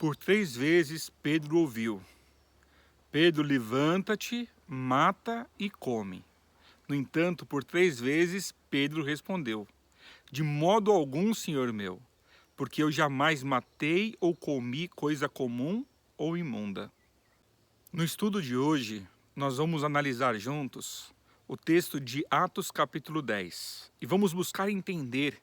Por 3 vezes Pedro ouviu: Pedro, levanta-te, mata e come. No entanto, por 3 vezes Pedro respondeu: De modo algum, Senhor meu, porque eu jamais matei ou comi coisa comum ou imunda. No estudo de hoje, nós vamos analisar juntos o texto de Atos capítulo 10 e vamos buscar entender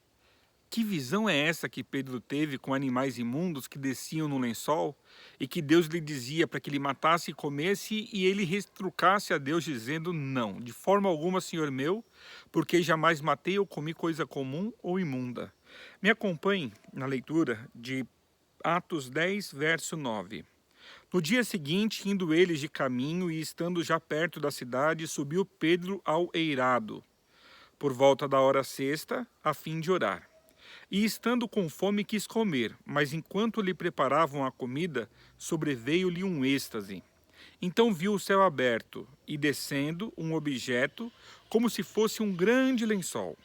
que visão é essa que Pedro teve com animais imundos que desciam no lençol e que Deus lhe dizia para que ele matasse e comesse, e ele retrucasse a Deus dizendo: Não, de forma alguma, Senhor meu, porque jamais matei ou comi coisa comum ou imunda. Me acompanhe na leitura de Atos 10, verso 9. No dia seguinte, indo eles de caminho e estando já perto da cidade, subiu Pedro ao eirado, por volta da hora sexta, a fim de orar. E estando com fome quis comer, mas enquanto lhe preparavam a comida, sobreveio-lhe um êxtase. Então viu o céu aberto, e descendo um objeto, como se fosse um grande lençol,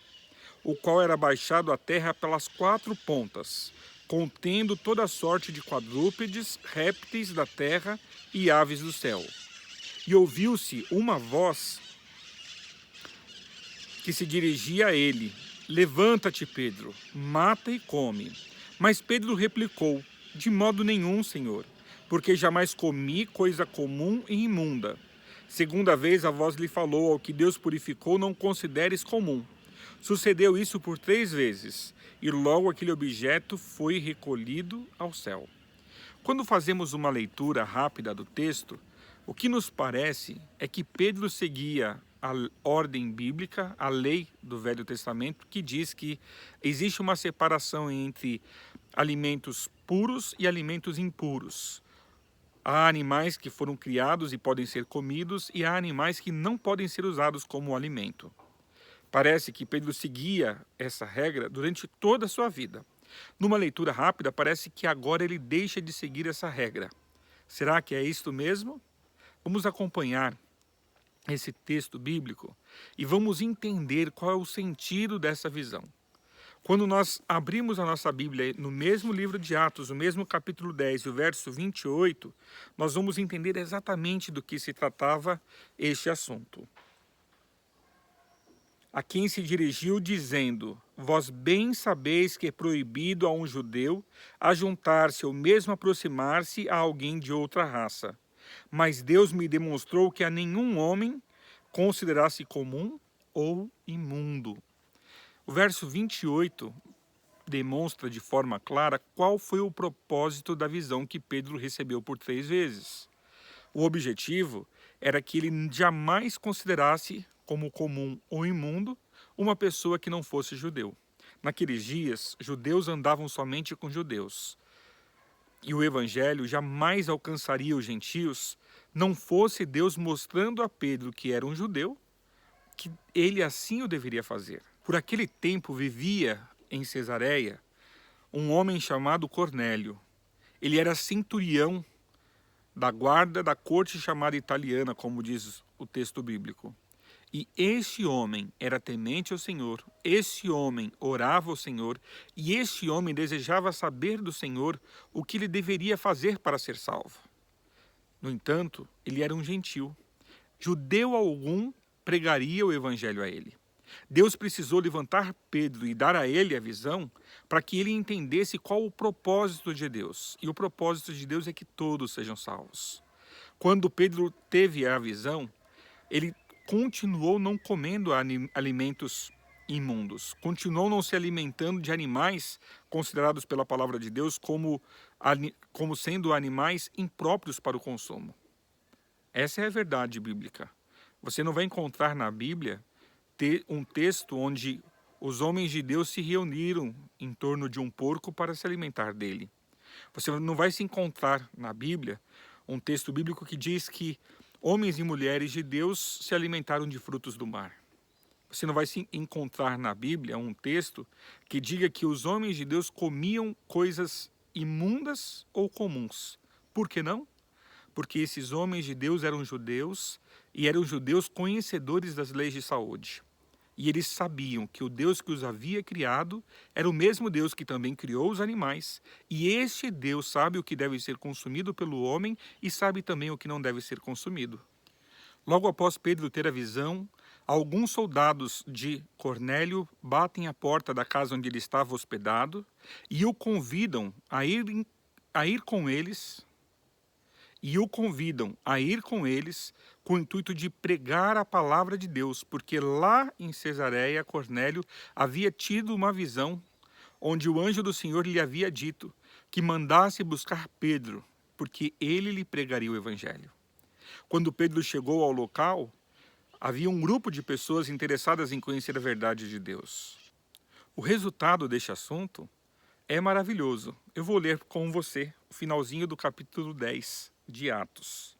o qual era baixado à terra pelas 4 pontas, contendo toda sorte de quadrúpedes, répteis da terra e aves do céu. E ouviu-se uma voz que se dirigia a ele: Levanta-te, Pedro, mata e come. Mas Pedro replicou: De modo nenhum, Senhor, porque jamais comi coisa comum e imunda. Segunda vez a voz lhe falou: Ao que Deus purificou, não consideres comum. Sucedeu isso por 3 vezes, e logo aquele objeto foi recolhido ao céu. Quando fazemos uma leitura rápida do texto, o que nos parece é que Pedro seguia a ordem bíblica, a lei do Velho Testamento, que diz que existe uma separação entre alimentos puros e alimentos impuros. Há animais que foram criados e podem ser comidos, e há animais que não podem ser usados como alimento. Parece que Pedro seguia essa regra durante toda a sua vida. Numa leitura rápida, parece que agora ele deixa de seguir essa regra. Será que é isto mesmo? Vamos acompanhar esse texto bíblico e vamos entender qual é o sentido dessa visão. Quando nós abrimos a nossa Bíblia no mesmo livro de Atos, no mesmo capítulo 10, o verso 28, nós vamos entender exatamente do que se tratava este assunto. A quem se dirigiu dizendo: Vós bem sabeis que é proibido a um judeu ajuntar-se ou mesmo aproximar-se a alguém de outra raça. Mas Deus me demonstrou que a nenhum homem considerasse comum ou imundo. O verso 28 demonstra de forma clara qual foi o propósito da visão que Pedro recebeu por 3 vezes. O objetivo era que ele jamais considerasse como comum ou imundo uma pessoa que não fosse judeu. Naqueles dias, judeus andavam somente com judeus. E o evangelho jamais alcançaria os gentios, não fosse Deus mostrando a Pedro, que era um judeu, que ele assim o deveria fazer. Por aquele tempo vivia em Cesareia um homem chamado Cornélio. Ele era centurião da guarda da corte chamada italiana, como diz o texto bíblico. E esse homem era temente ao Senhor, esse homem orava ao Senhor, e esse homem desejava saber do Senhor o que ele deveria fazer para ser salvo. No entanto, ele era um gentil. Judeu algum pregaria o evangelho a ele. Deus precisou levantar Pedro e dar a ele a visão para que ele entendesse qual o propósito de Deus. E o propósito de Deus é que todos sejam salvos. Quando Pedro teve a visão, ele continuou não comendo alimentos imundos, continuou não se alimentando de animais considerados pela palavra de Deus como sendo animais impróprios para o consumo. Essa é a verdade bíblica. Você não vai encontrar na Bíblia um texto onde os homens de Deus se reuniram em torno de um porco para se alimentar dele. Você não vai se encontrar na Bíblia um texto bíblico que diz que homens e mulheres de Deus se alimentaram de frutos do mar. Você não vai se encontrar na Bíblia um texto que diga que os homens de Deus comiam coisas imundas ou comuns. Por que não? Porque esses homens de Deus eram judeus e eram judeus conhecedores das leis de saúde. E eles sabiam que o Deus que os havia criado era o mesmo Deus que também criou os animais. E este Deus sabe o que deve ser consumido pelo homem e sabe também o que não deve ser consumido. Logo após Pedro ter a visão, alguns soldados de Cornélio batem à porta da casa onde ele estava hospedado e o convidam a ir com eles com o intuito de pregar a palavra de Deus, porque lá em Cesareia, Cornélio havia tido uma visão onde o anjo do Senhor lhe havia dito que mandasse buscar Pedro, porque ele lhe pregaria o evangelho. Quando Pedro chegou ao local, havia um grupo de pessoas interessadas em conhecer a verdade de Deus. O resultado deste assunto é maravilhoso. Eu vou ler com você o finalzinho do capítulo 10 de Atos.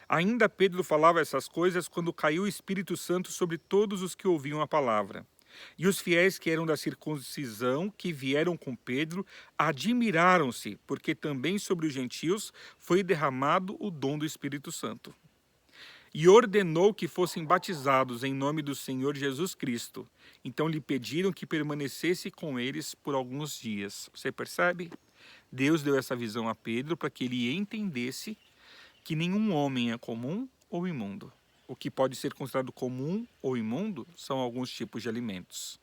Ainda Pedro falava essas coisas quando caiu o Espírito Santo sobre todos os que ouviam a palavra. E os fiéis que eram da circuncisão, que vieram com Pedro, admiraram-se, porque também sobre os gentios foi derramado o dom do Espírito Santo. E ordenou que fossem batizados em nome do Senhor Jesus Cristo. Então lhe pediram que permanecesse com eles por alguns dias. Você percebe? Deus deu essa visão a Pedro para que ele entendesse que nenhum homem é comum ou imundo. O que pode ser considerado comum ou imundo são alguns tipos de alimentos.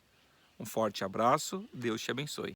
Um forte abraço, Deus te abençoe.